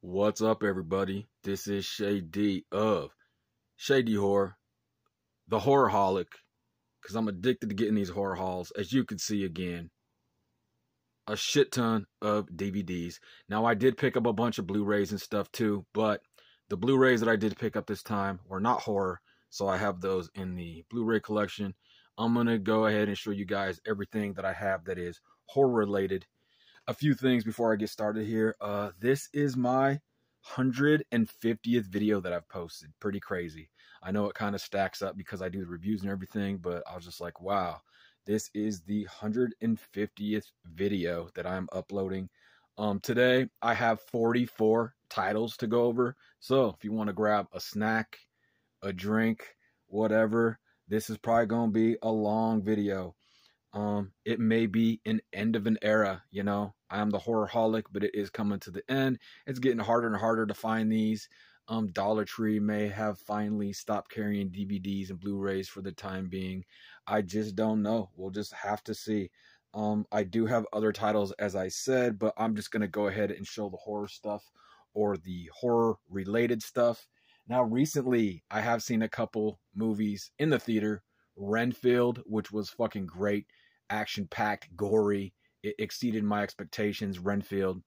What's up, everybody? This is Shady of Shady Horror, the Horrorhaulic, because I'm addicted to getting these horror hauls. As you can see again, a shit ton of DVDs. Now, I did pick up a bunch of Blu-rays and stuff too, but the Blu-rays that I did pick up this time were not horror, so I have those in the Blu-ray collection. I'm going to go ahead and show you guys everything that I have that is horror-related. A few things before I get started here. This is my 150th video that I've posted. Pretty crazy. I know it kind of stacks up because I do the reviews and everything, but I was just like, wow, this is the 150th video that I'm uploading. Today I have 44 titles to go over. So if you want to grab a snack, a drink, whatever, this is probably going to be a long video. It may be an end of an era, you know. I am the Horrorhaulic, but it is coming to the end. It's getting harder and harder to find these. Dollar Tree may have finally stopped carrying DVDs and Blu-rays for the time being. I just don't know. We'll just have to see. I do have other titles, as I said, but I'm just going to go ahead and show the horror stuff or the horror-related stuff. Now, recently, I have seen a couple movies in the theater. Renfield, which was fucking great. Action-packed, gory. It exceeded my expectations. Renfield,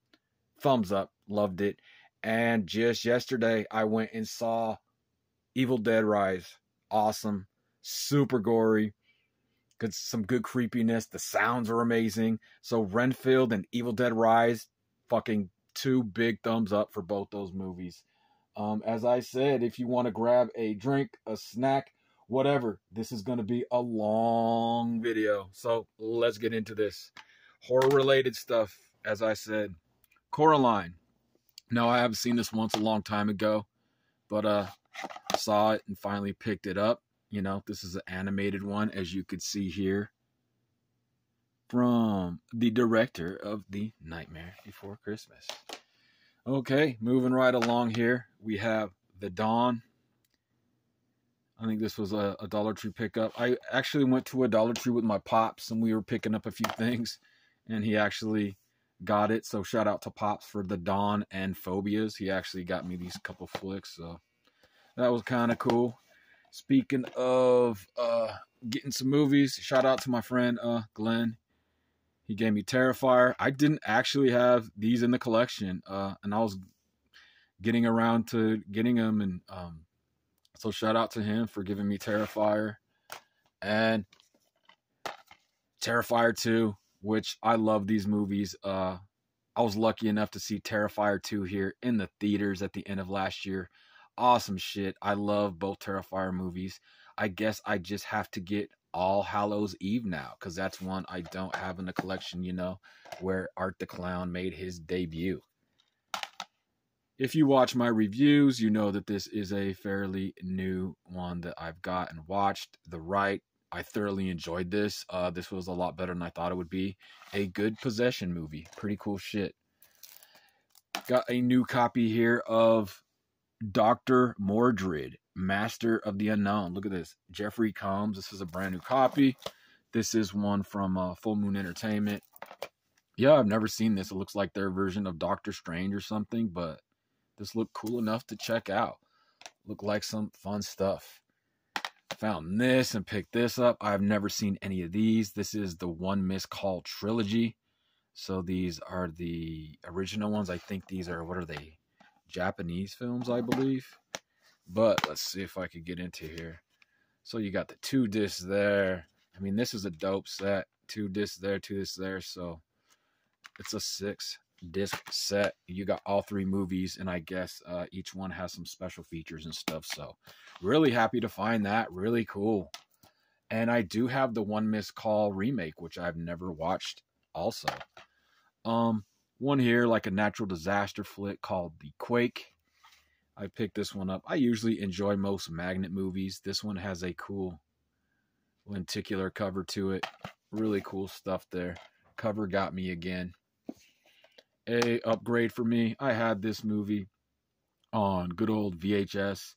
thumbs up, loved it. And just yesterday, I went and saw Evil Dead Rise. Awesome, super gory, some good creepiness. The sounds are amazing. So Renfield and Evil Dead Rise, fucking two big thumbs up for both those movies. As I said, if you want to grab a drink, a snack, whatever, this is going to be a long video. So let's get into this. Horror-related stuff, as I said. Coraline. Now, I haven't seen this once a long time ago, but saw it and finally picked it up. You know, this is an animated one, as you could see here, from the director of The Nightmare Before Christmas. Okay, moving right along here, we have The Dawn. I think this was a Dollar Tree pickup. I actually went to a Dollar Tree with my Pops, and we were picking up a few things, and he actually got it. So shout out to Pops for The Dawn and Phobias. He actually got me these couple flicks, so that was kind of cool. Speaking of getting some movies, shout out to my friend Glenn. He gave me Terrifier. I didn't actually have these in the collection, and I was getting around to getting them, and so shout out to him for giving me Terrifier and Terrifier 2, which I love these movies. I was lucky enough to see Terrifier 2 here in the theaters at the end of last year. Awesome shit. I love both Terrifier movies. I guess I just have to get All Hallows Eve now, because that's one I don't have in the collection, you know, where Art the Clown made his debut. If you watch my reviews, you know that this is a fairly new one that I've got and watched. The Right, I thoroughly enjoyed this. This was a lot better than I thought it would be. A good possession movie. Pretty cool shit. Got a new copy here of Dr. Mordred, Master of the Unknown. Look at this. Jeffrey Combs. This is a brand new copy. This is one from Full Moon Entertainment. Yeah, I've never seen this. It looks like their version of Doctor Strange or something, but this looked cool enough to check out. Looked like some fun stuff. Found this and picked this up. I've never seen any of these. This is the One Missed Call trilogy. So these are the original ones. I think these are, what are they? Japanese films, I believe. But let's see if I could get into here. So you got the 2 discs there. I mean, this is a dope set. 2 discs there, 2 discs there. So it's a 6-disc set. You got all 3 movies, and I guess each one has some special features and stuff. So really happy to find that. Really cool. And I do have the One Missed Call remake, which I've never watched also. One here, like a natural disaster flick called The Quake. I picked this one up. I usually enjoy most Magnet movies. This one has a cool lenticular cover to it. Really cool stuff there. Cover got me again. A upgrade for me. I had this movie on good old VHS.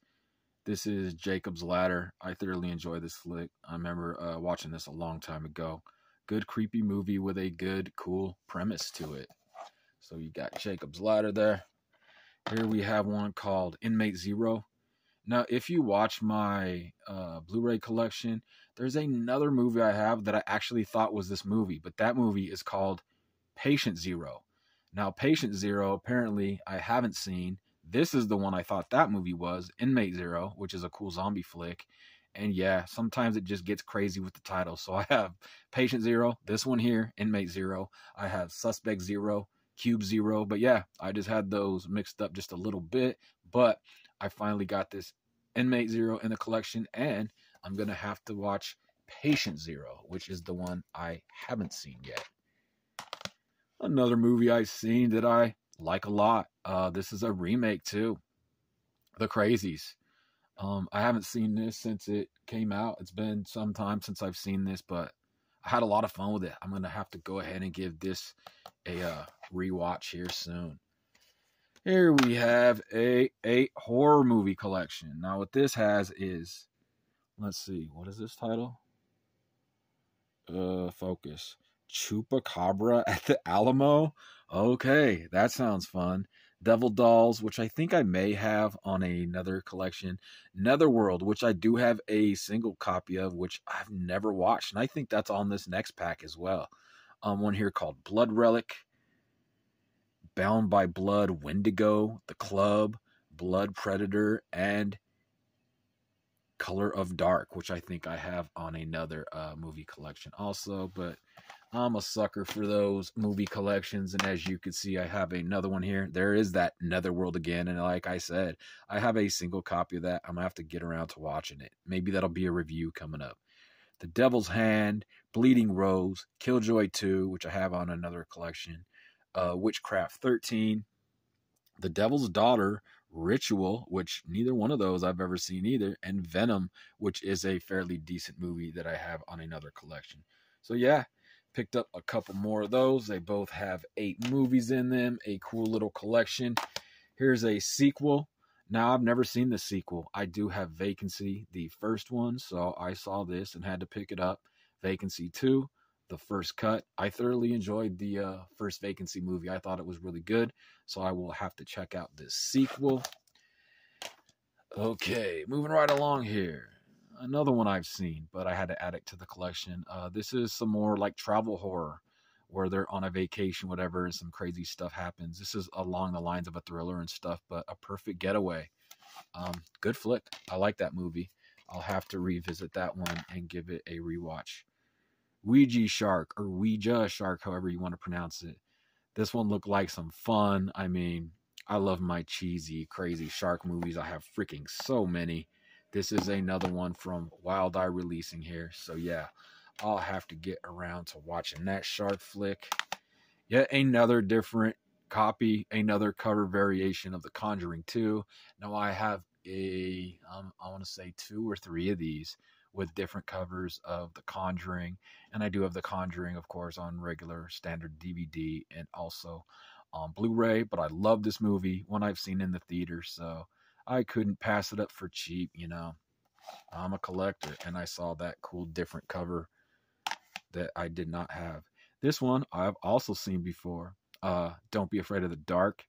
This is Jacob's Ladder. I thoroughly enjoy this flick. I remember watching this a long time ago. Good creepy movie with a good, cool premise to it. So you got Jacob's Ladder there. Here we have one called Inmate Zero. Now, if you watch my Blu-ray collection, there's another movie I have that I actually thought was this movie, but that movie is called Patient Zero. Now, Patient Zero, apparently, I haven't seen. This is the one I thought that movie was, Inmate Zero, which is a cool zombie flick. And yeah, sometimes it just gets crazy with the title. So I have Patient Zero, this one here, Inmate Zero. I have Suspect Zero, Cube Zero. But yeah, I just had those mixed up just a little bit. But I finally got this Inmate Zero in the collection, and I'm going to have to watch Patient Zero, which is the one I haven't seen yet. Another movie I've seen that I like a lot. This is a remake too. The Crazies. I haven't seen this since it came out. It's been some time since I've seen this, but I had a lot of fun with it. I'm going to have to go ahead and give this a rewatch here soon. Here we have a horror movie collection. Now what this has is, let's see, what is this title? Focus. Chupacabra at the Alamo? Okay, that sounds fun. Devil Dolls, which I think I may have on another collection. Netherworld, which I do have a single copy of, which I've never watched. And I think that's on this next pack as well. One here called Blood Relic, Bound by Blood, Wendigo, The Club, Blood Predator, and Color of Dark, which I think I have on another movie collection also. But I'm a sucker for those movie collections, and as you can see, I have another one here. There is that Netherworld again, and like I said, I have a single copy of that. I'm going to have to get around to watching it. Maybe that'll be a review coming up. The Devil's Hand, Bleeding Rose, Killjoy 2, which I have on another collection, Witchcraft 13, The Devil's Daughter, Ritual, which neither one of those I've ever seen either, and Venom, which is a fairly decent movie that I have on another collection. So yeah, picked up a couple more of those. They both have 8 movies in them, a cool little collection. Here's a sequel. Now, I've never seen the sequel. I do have Vacancy, the first one, so I saw this and had to pick it up. Vacancy 2, the first cut. I thoroughly enjoyed the first Vacancy movie. I thought it was really good, so I will have to check out this sequel. Okay, moving right along here. Another one I've seen, but I had to add it to the collection. This is some more like travel horror, where they're on a vacation, whatever, and some crazy stuff happens. This is along the lines of a thriller and stuff, but A Perfect Getaway. Good flick. I like that movie. I'll have to revisit that one and give it a rewatch. Ouija Shark, or Ouija Shark, however you want to pronounce it. This one looked like some fun. I mean, I love my cheesy, crazy shark movies. I have freaking so many. This is another one from Wild Eye Releasing here. So yeah, I'll have to get around to watching that shark flick. Yet another different copy, another cover variation of The Conjuring 2. Now I have I want to say 2 or 3 of these with different covers of The Conjuring. And I do have The Conjuring, of course, on regular standard DVD and also on Blu-ray. But I love this movie, one I've seen in the theater, so I couldn't pass it up for cheap, you know. I'm a collector, and I saw that cool different cover that I did not have. This one I've also seen before. Don't Be Afraid of the Dark.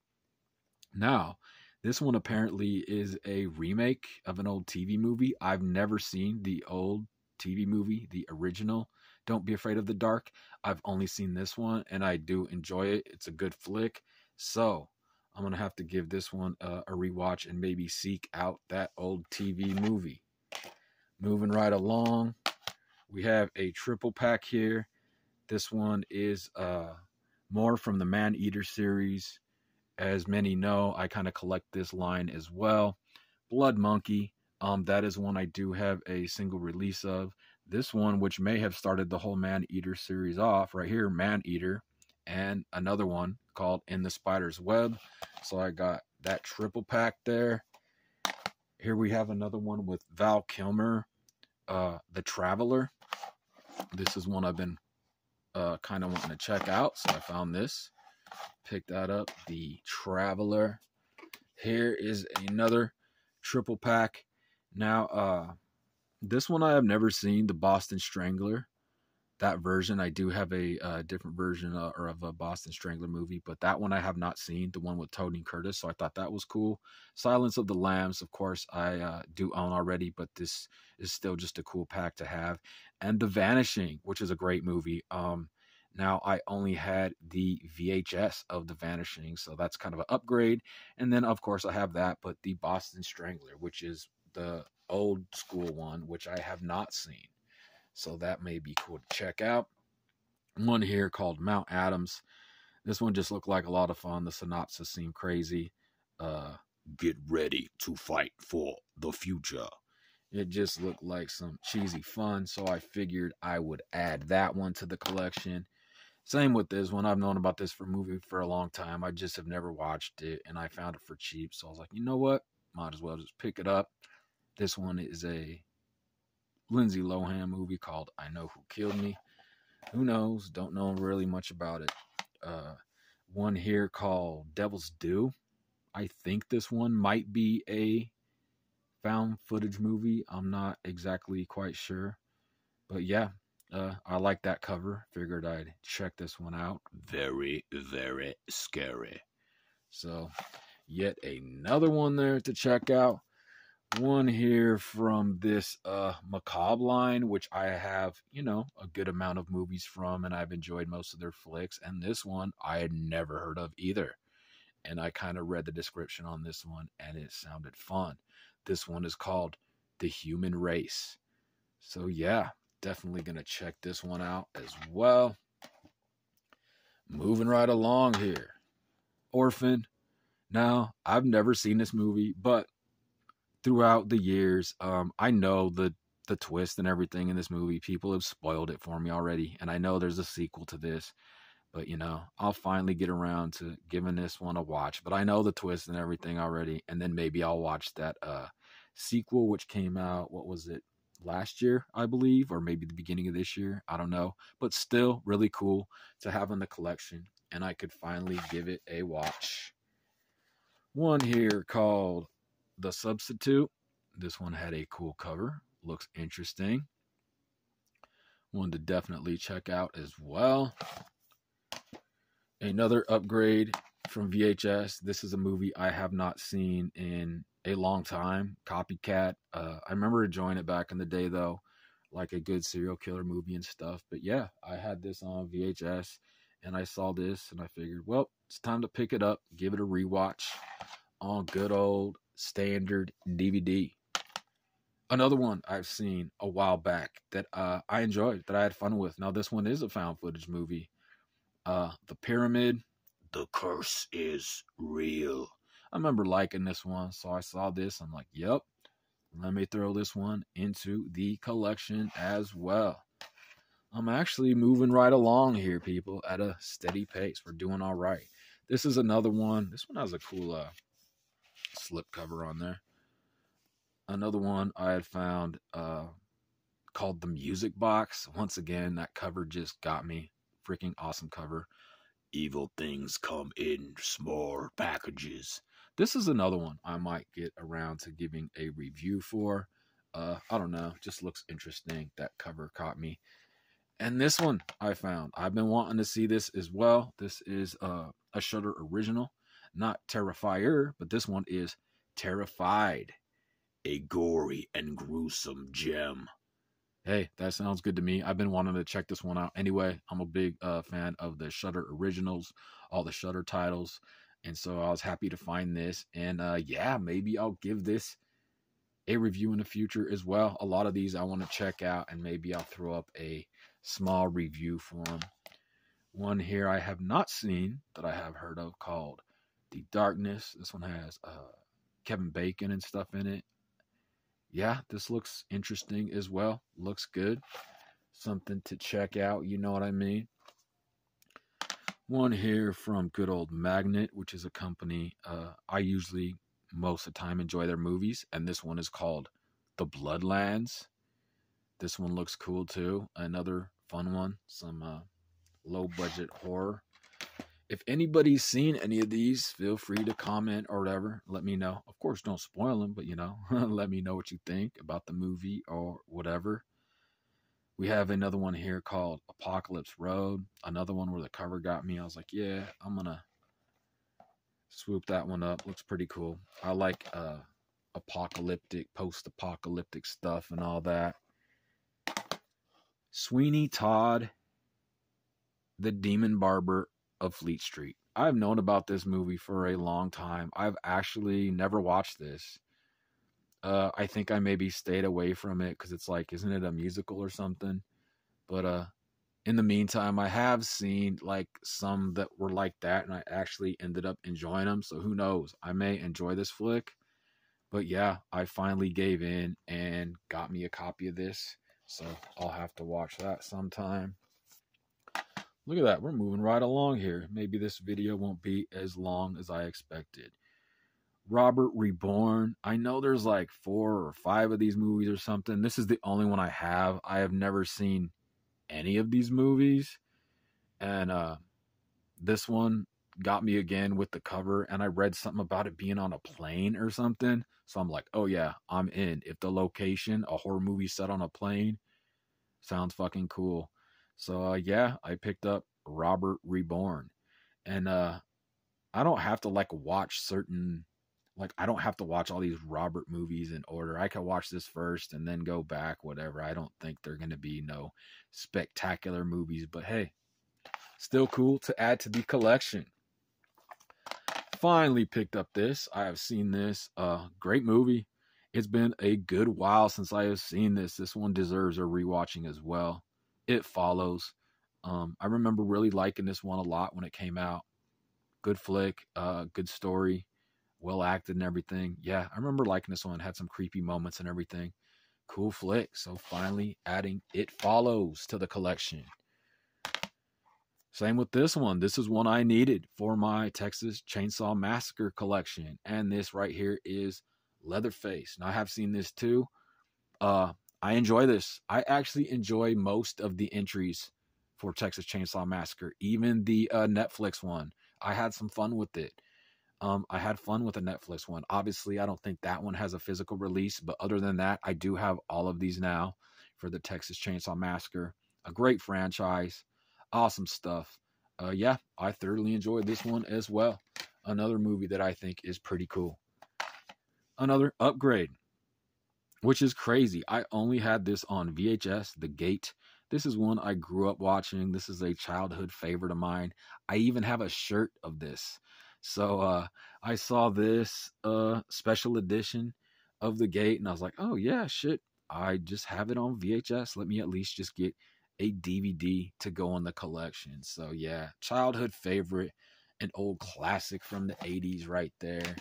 Now, this one apparently is a remake of an old TV movie. I've never seen the old TV movie, the original Don't Be Afraid of the Dark. I've only seen this one, and I do enjoy it. It's a good flick. So I'm going to have to give this one a rewatch and maybe seek out that old TV movie. Moving right along, we have a triple pack here. This one is more from the Man-Eater series. As many know, I kind of collect this line as well. Blood Monkey, that is one I do have a single release of. This one, which may have started the whole Man-Eater series off, right here, Man-Eater, and another one called In the Spider's Web. So I got that triple pack there. Here we have another one with Val Kilmer, The Traveler. This is one I've been kind of wanting to check out, so I found this. Pick that up, The Traveler. Here is another triple pack. Now, this one I have never seen, The Boston Strangler. that version. I do have a different version or of a Boston Strangler movie, but that one I have not seen, the one with Tony Curtis. So I thought that was cool. Silence of the Lambs, of course, I do own already, but this is still just a cool pack to have. And The Vanishing, which is a great movie. Now I only had the VHS of The Vanishing, so that's kind of an upgrade. And then of course I have that, but the Boston Strangler, which is the old school one, which I have not seen. So that may be cool to check out. One here called Mount Adams. This one just looked like a lot of fun. The synopsis seemed crazy. Get ready to fight for the future. It just looked like some cheesy fun, so I figured I would add that one to the collection. Same with this one. I've known about this movie for a long time. I just have never watched it, and I found it for cheap. So I was like, you know what? Might as well just pick it up. This one is a Lindsay Lohan movie called I Know Who Killed Me. Who knows? Don't know really much about it. One here called Devil's Due. I think this one might be a found footage movie. I'm not exactly quite sure. But yeah, I like that cover. Figured I'd check this one out. Very, very scary. So, yet another one there to check out. One here from this Macabre line, which I have, a good amount of movies from, and I've enjoyed most of their flicks. And this one I had never heard of either. And I kind of read the description on this one, and it sounded fun. This one is called The Human Race. So yeah, definitely going to check this one out as well. Moving right along here. Orphan. Now, I've never seen this movie, but throughout the years, I know the twist and everything in this movie. People have spoiled it for me already, and I know there's a sequel to this, but I'll finally get around to giving this one a watch. But I know the twist and everything already, and then maybe I'll watch that sequel, which came out, what was it, last year, I believe, or maybe the beginning of this year. I don't know, but still really cool to have in the collection, and I could finally give it a watch. One here called The Substitute. This one had a cool cover. Looks interesting. One to definitely check out as well. Another upgrade from VHS. This is a movie I have not seen in a long time. Copycat. I remember enjoying it back in the day, though. Like a good serial killer movie and stuff. But yeah, I had this on VHS, and I saw this, and I figured, well, it's time to pick it up, give it a rewatch on good old standard DVD. Another one I've seen a while back that I enjoyed, that I had fun with. Now, this one is a found footage movie. The Pyramid. The Curse is Real. I remember liking this one, so I saw this. I'm like, yep, let me throw this one into the collection as well. I'm actually moving right along here, people, at a steady pace. We're doing all right. This is another one. This one has a cool slip cover on there. Another one I had found called The Music Box. Once again, that cover just got me. Freaking awesome cover. Evil things come in small packages. This is another one I might get around to giving a review for. I don't know. Just looks interesting. That cover caught me. And this one I found. I've been wanting to see this as well. This is a Shudder original. Not Terrifier, but this one is Terrified. A gory and gruesome gem. Hey, that sounds good to me. I've been wanting to check this one out. Anyway, I'm a big fan of the Shudder originals, all the Shudder titles. And so I was happy to find this. And yeah, maybe I'll give this a review in the future as well. A lot of these I want to check out, and maybe I'll throw up a small review for them. One here I have not seen that I have heard of called The Darkness. This one has Kevin Bacon and stuff in it. Yeah, this looks interesting as well. Looks good. Something to check out, you know what I mean? One here from good old Magnet, which is a company I usually most of the time enjoy their movies, and this one is called The Bloodlands. This one looks cool too. Another fun one. Some low budget horror. If anybody's seen any of these, feel free to comment or whatever. Let me know. Of course, don't spoil them, but let me know what you think about the movie or whatever. We have another one here called Apocalypse Road. Another one where the cover got me. I was like, yeah, I'm going to swoop that one up. Looks pretty cool. I like apocalyptic, post-apocalyptic stuff and all that. Sweeney Todd, the Demon Barber of Fleet Street. I've known about this movie for a long time. I've actually never watched this. I think I maybe stayed away from it because it's like, isn't it a musical or something? But in the meantime, I have seen like some that were like that, and I actually ended up enjoying them. So who knows? I may enjoy this flick. But yeah, I finally gave in and got me a copy of this. So I'll have to watch that sometime. Look at that. We're moving right along here. Maybe this video won't be as long as I expected. Robert Reborn. I know there's like 4 or 5 of these movies or something. This is the only one I have. I have never seen any of these movies. And this one got me again with the cover. And I read something about it being on a plane or something. So I'm like, oh yeah, I'm in. If the location, a horror movie set on a plane, sounds fucking cool. So yeah, I picked up Robert Reborn. And I don't have to like watch certain, like I don't have to watch all these Robert movies in order. I can watch this first and then go back, whatever. I don't think they're going to be no spectacular movies, but hey, still cool to add to the collection. Finally picked up this. I have seen this. Great movie. It's been a good while since I have seen this. This one deserves a rewatching as well. It Follows. I remember really liking this one a lot when it came out. Good flick, good story, well acted and everything. Yeah, I remember liking this one. Had some creepy moments and everything. Cool flick. So finally adding It Follows to the collection. Same with this one. This is one I needed for my Texas Chainsaw Massacre collection. And this right here is Leatherface. Now I have seen this too. I enjoy this. I actually enjoy most of the entries for Texas Chainsaw Massacre. Even the Netflix one. I had some fun with it. I had fun with the Netflix one. Obviously, I don't think that one has a physical release. But other than that, I do have all of these now for the Texas Chainsaw Massacre. A great franchise. Awesome stuff. Yeah, I thoroughly enjoyed this one as well. Another movie that I think is pretty cool. Another Upgrade, which is crazy. I only had this on VHS, The Gate. This is one I grew up watching. This is a childhood favorite of mine. I even have a shirt of this. So I saw this special edition of The Gate, and I was like, oh yeah, shit. I just have it on VHS. Let me at least just get a DVD to go in the collection. So yeah, childhood favorite, an old classic from the 80s right there.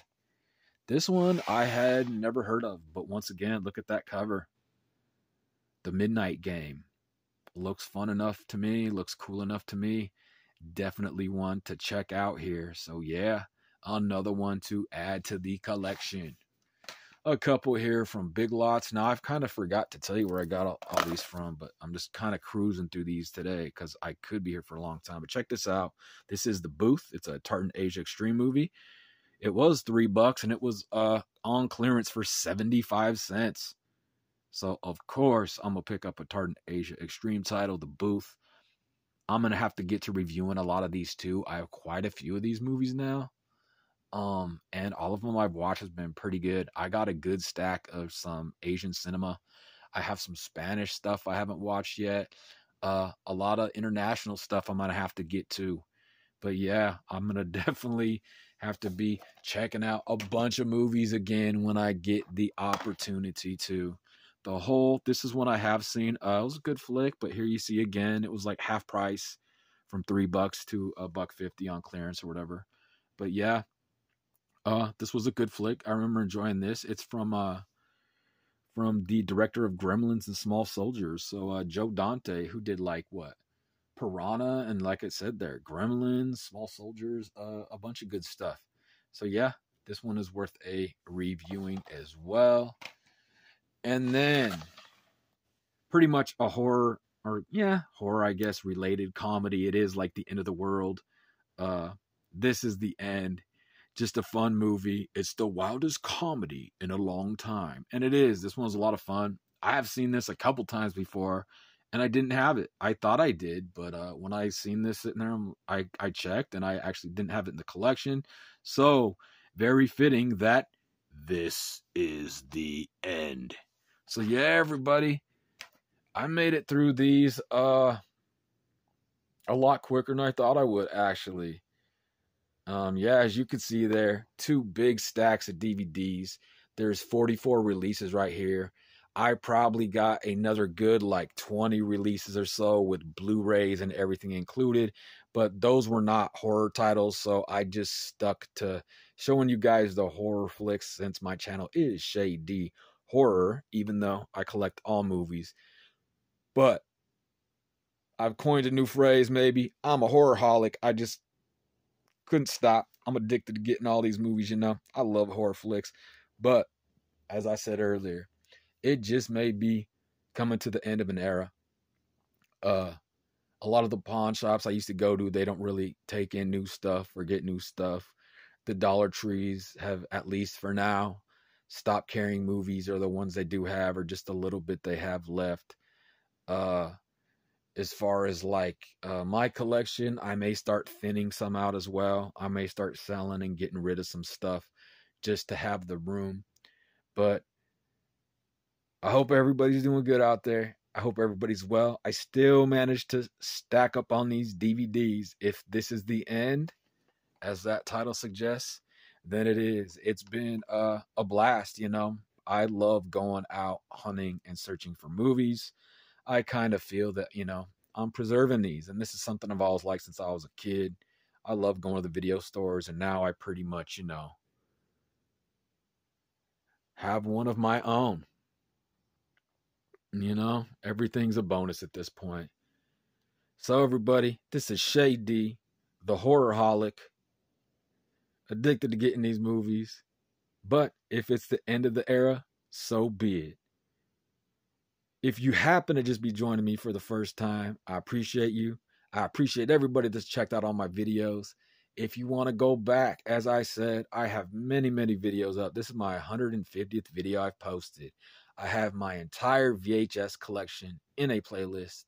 This one I had never heard of, but once again, look at that cover. The Midnight Game. Looks fun enough to me, looks cool enough to me. Definitely one to check out here. So yeah, another one to add to the collection. A couple here from Big Lots. Now, I've kind of forgot to tell you where I got all these from, but I'm just kind of cruising through these today because I could be here for a long time. But check this out. This is The Booth. It's a Tartan Asia Extreme movie. It was $3 and it was on clearance for 75 cents. So, of course, I'm going to pick up a Tartan Asia Extreme title, The Booth. I'm going to have to get to reviewing a lot of these too. I have quite a few of these movies now. And all of them I've watched has been pretty good. I got a good stack of some Asian cinema. I have some Spanish stuff I haven't watched yet. A lot of international stuff I'm going to have to get to. But yeah, I'm going to definitely have to be checking out a bunch of movies again when I get the opportunity to. This is one I have seen. It was a good flick, but here you see again, it was like half price from $3 to $1.50 on clearance or whatever. But yeah, this was a good flick. I remember enjoying this. It's from the director of Gremlins and Small Soldiers. So Joe Dante, who did like what? Piranha, and like I said there, Gremlins, Small Soldiers, a bunch of good stuff. So yeah, this one is worth a reviewing as well. And then pretty much a horror, I guess, related comedy. It is like the end of the world. This is the end. Just a fun movie. It's the wildest comedy in a long time. And it is. This one's a lot of fun. I have seen this a couple times before. and I didn't have it. I thought I did, but when I seen this sitting there, I checked, and I actually didn't have it in the collection. So very fitting that this is the end. So yeah, everybody, I made it through these a lot quicker than I thought I would, actually. Yeah, as you can see there, 2 big stacks of DVDs. There's 44 releases right here. I probably got another good like 20 releases or so with Blu-rays and everything included, but those were not horror titles, so I just stuck to showing you guys the horror flicks since my channel is Shady Horror, even though I collect all movies. But I've coined a new phrase, maybe. I'm a horrorholic. I just couldn't stop. I'm addicted to getting all these movies, you know. I love horror flicks. But as I said earlier, it just may be coming to the end of an era. A lot of the pawn shops I used to go to, they don't really take in new stuff or get new stuff. The Dollar Trees have, at least for now, stopped carrying movies, or the ones they do have are just a little bit they have left. As far as like my collection, I may start thinning some out as well. I may start selling and getting rid of some stuff just to have the room. But I hope everybody's doing good out there. I hope everybody's well. I still managed to stack up on these DVDs. If this is the end, as that title suggests, then it is. It's been a blast, you know. I love going out hunting and searching for movies. I kind of feel that, you know, I'm preserving these, and this is something I've always liked since I was a kid. I love going to the video stores, and now I pretty much, you know, have one of my own. You know, everything's a bonus at this point. So everybody, this is Shady, the Horrorhaulic, addicted to getting these movies. But if it's the end of the era, so be it. If you happen to just be joining me for the first time, I appreciate you. I appreciate everybody that's checked out all my videos. If you want to go back, as I said, I have many, many videos up. This is my 150th video I've posted. I have my entire VHS collection in a playlist,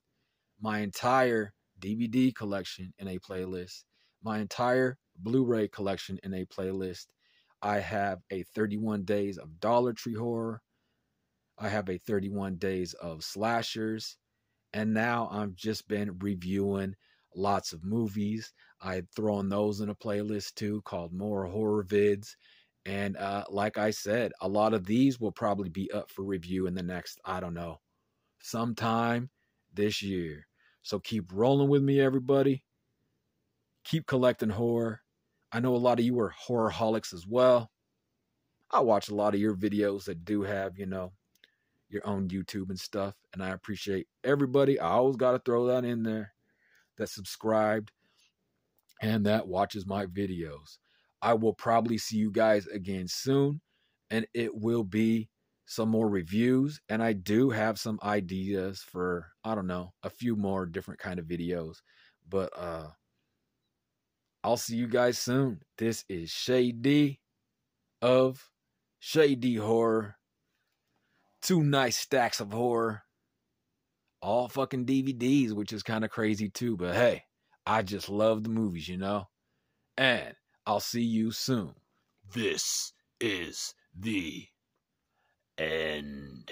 my entire DVD collection in a playlist, my entire Blu-ray collection in a playlist. I have a 31 Days of Dollar Tree Horror. I have a 31 Days of Slashers. And now I've just been reviewing lots of movies. I'd thrown those in a playlist too called More Horror Vids. And like I said, a lot of these will probably be up for review in the next, I don't know, sometime this year. So keep rolling with me, everybody. Keep collecting horror. I know a lot of you are horrorholics as well. I watch a lot of your videos that do have, you know, your own YouTube and stuff. And I appreciate everybody. I always got to throw that in there, that subscribed and that watches my videos. I will probably see you guys again soon, and it will be some more reviews. And I do have some ideas for, I don't know, a few more different kind of videos. But I'll see you guys soon. This is Shady of Shady Horror. 2 nice stacks of horror. All fucking DVDs, which is kind of crazy too. But hey, I just love the movies, you know? And I'll see you soon. This is the end.